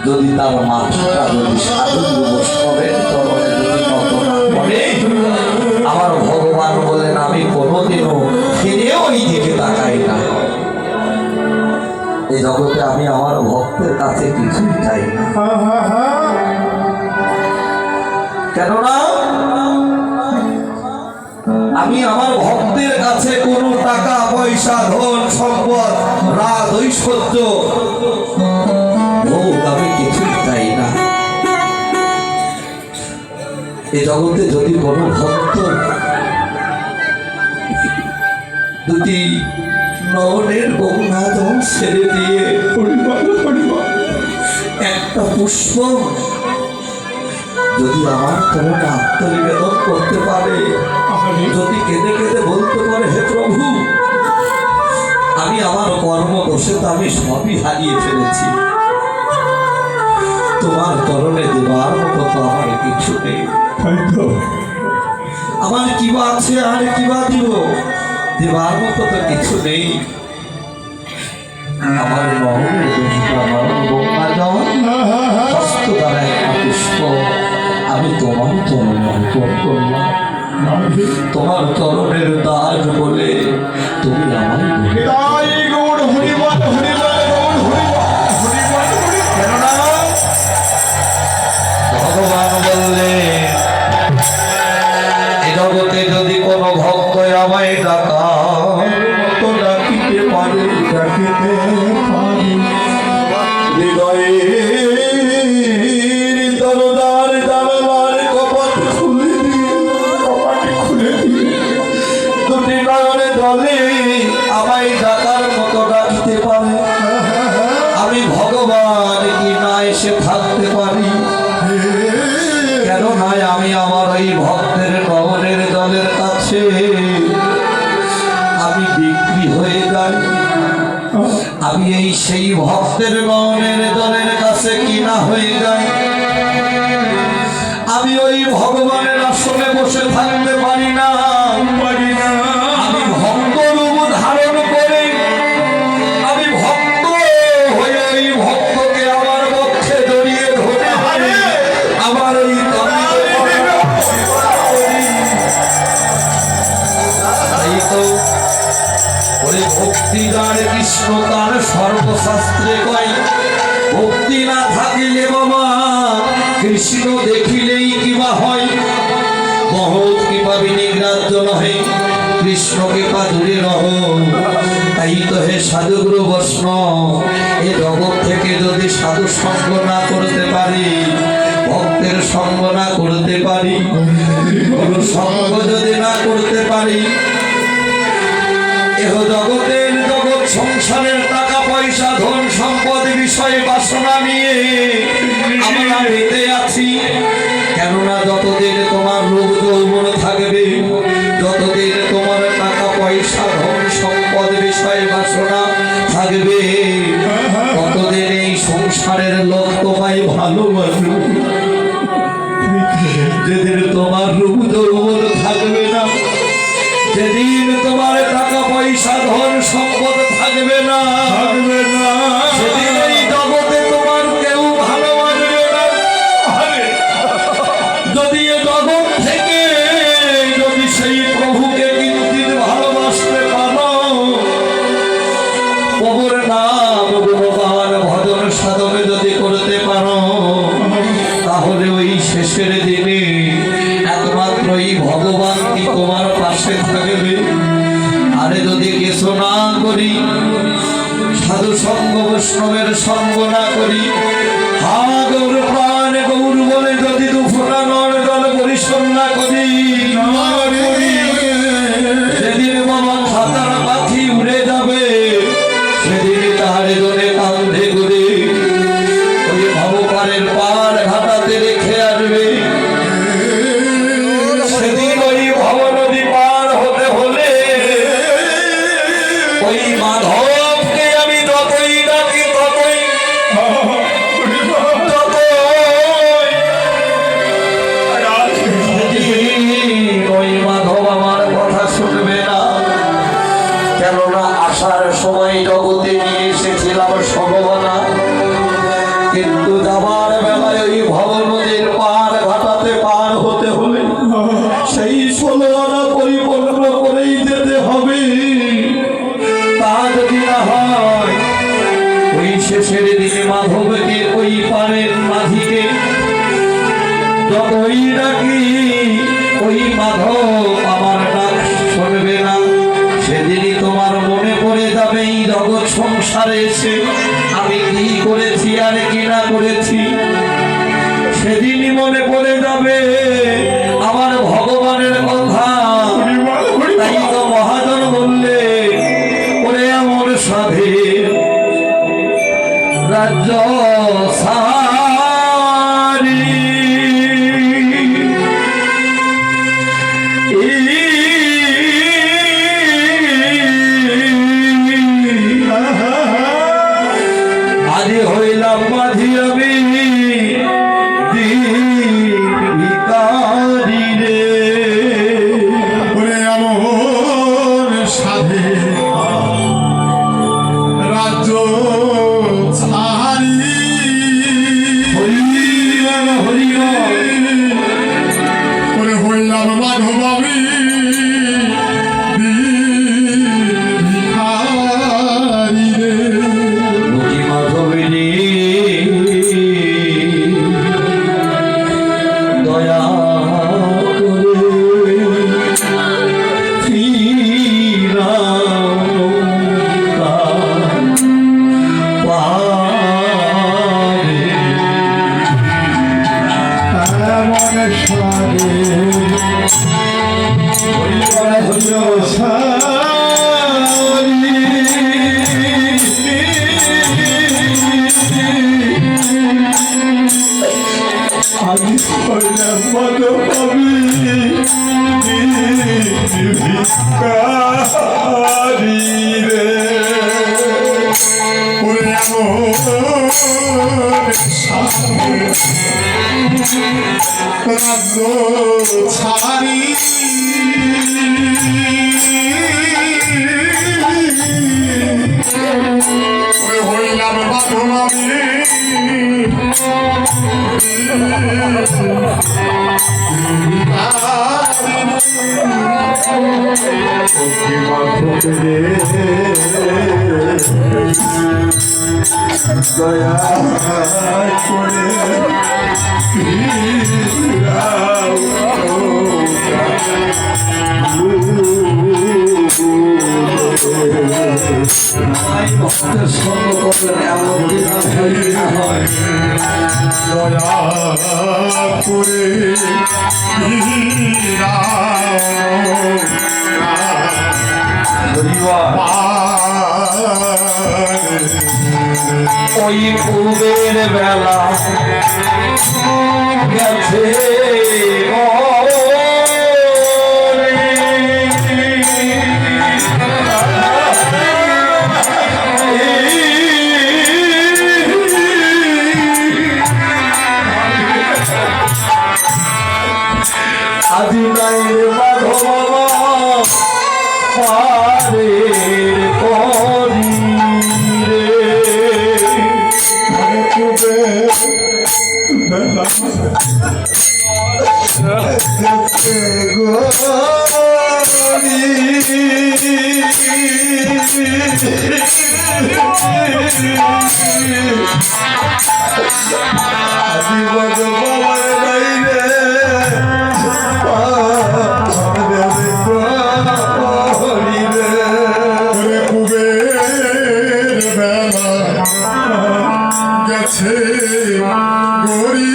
যদি তার মাথাটা যদি সাধু বৈষ্ণবের চরণে যদি নত না করে, আমার ভগবান বলেন আমি কোনোদিনও ফিরে ওই দিকে তাকাই না। এই জগতে আমি আমার ভক্তের কাছে কিছুই চাই না, কেননা আমি আমার ভক্তের কাছে কোনো টাকা পয়সা ধন সম্পদ রাজ ঐশ্বর্য ভোগ আমি কিছুই চাই না। এই জগতে যদি কোনো ভক্ত দুটি নয়নের গঙ্গাজল ছেড়ে দিয়ে একটা পুষ্প যদি আমার তোমাকে আত্মনিবেদন করতে পারে, যদি কেঁদে কেঁদে বলতে পারে হে প্রভু আমি আমার কর্ম দোষে তো আমি সবই হারিয়ে ফেলেছি, তোমার চরণে দেবার মতো তো আমার কিছু নেই, আমার কিবা আছে আর কিবা দিব, দেবার মতো তো কিছু নেই, আমার হস্ত দ্বারা একটা পুষ্প আমি তোমার চরণে অর্পণ করলাম, তোমার চরণের দাস বলে তুমি আমার ভগবান বললে এ জগতে যদি কোনো ভক্ত আমায় ডাকা তো ডাকিতে পারে, ডাকিতে পারে হৃদয়ে দরদার জানালার কপাট খুলে দিয়ে, কপাট খুলে দিয়ে দুটি নয়নে জলে আমায় ডাকার মতো ডাকতে পারে, আমি ভগবান কি না এসে থাকতে পারি, কেন নয় আমি আমার ওই ভক্তের নয়নের জলের কাছে আমি বিক্রি হয়ে যাই, আমি এই সেই ভক্তের নয়নের জলের কাছে কিনা হয়ে যাই, আমি ওই ভগবানের আসনে বসে থাকতে পারি না, আমি ভক্ত রূপ ধারণ করে আমি ভক্ত হয়ে ওই ভক্তকে আমার পক্ষে জড়িয়ে ধরে আমার ওই ভক্তি যার কৃষ্ণ তার সর্বশাস্ত্রে কয়, ভক্তি না থাকিলে বাবা কৃষ্ণ দেখিলেই কিবা হয়, বহুত কিবা বিনিগ্রাহ্য নহে কৃষ্ণ কৃপা দূরে রহ, তাই তো হে সাধুগুরু বৈষ্ণব এ জগৎ থেকে যদি সাধু সঙ্গ না করতে পারি, ভক্তের সঙ্গ না করতে পারি, গুরু সঙ্গ যদি না করতে পারি, এহ জগতের জগৎ সংসারের টাকা পয়সা ধন সম্পদ বিষয়ে বাসনা নিয়ে আমরা মেতে আছি, কেননা যতদিন তোমার রূপ যৌবন থাকবে, যতদিন তোমার টাকা পয়সা ধন সম্পদ বিষয়ে বাসনা থাকবে, ততদিন এই সংসারের লোক তোমায় ভালোবাসবে, যেদিন তোমার রূপ যৌবন থাকবে না, যেদিন তোমার টাকা পয়সা ধন সম্পদ থাকবে না, সেদিন এই জগতে তোমার কেউ ভালোবাসবে না, যদি এ জগৎ থেকে যদি সেই প্রভুকে কিঞ্চিৎ ভালোবাসতে পারো, প্রভুর নাম গুণগান ভজন সাধনে যদি করতে পারো, তাহলে ওই শেষের দিনে একমাত্র এই ভগবান কি তোমার পাশে থাকবে। আরে যদি কিছু না করি, সাধু সঙ্গ বৈষ্ণবের সঙ্গ না করি, হা গৌর প্রাণ গৌর বলে যদি দুফোঁটা নর জল পরিশ্রম না করি, সেদিন বাবা খাতার পাখি উড়ে যাবে, সেদিন তাহারে জনে কান্ধে করে ওই ভবপারের পার ঘাটাতে রেখে আসবে, সেদিন ওই ভব নদী পার হতে হলে ওই মাধবকে আমি যতই ডাকি ততই ওই মাধব আমার কথা শুনবে না, কেননা আসার সময় জগতে নিয়ে এসেছিলাম ভগবানা, কিন্তু যাবার বেলায় ওই ভব নদীর পার ঘাটাতে পার হতে হলে সেই 16 আনা পরিপূর্ণ করেই যেতে হবে। তা যদি না হয় ওই শেষের দিনে মাধবকে ওই পারের মাঝিকে যতই ডাকি ওই মাধব আমার ডাক শুনবে না। সেদিনই তোমার মনে পড়ে যাবে এই জগৎ সংসারে এসে আমি কি করেছি আর কি না করেছি। সেদিনই মনে পড়ে যাবে আমার ভগবানের কথা। তাই তো মহাজন বললে ওরে আমার সাধে রাজ্য সারি আদি হইলাম মাঝি আমি ভিখারি রে। ওরে আমার সাধে রাজ্য ছাড়ি হরিবল হরিবল ওরে হইলাম মাধব আমি ভিখারি রে। মুখী মাধবিনী দয়া করে আমি হইলাম মাধব আমি ভিখারি রে। ওরে আমার সাধে রাজ্য ছাড়ি ওরে হইলাম মাধব আমি দয়া করে ভক্তের সঙ্গ করবেন এমন দিন না হয়। দয়া করে ওই পূবের বেলা গেছে আজি নাই মাধব পারের করি গেছে গরি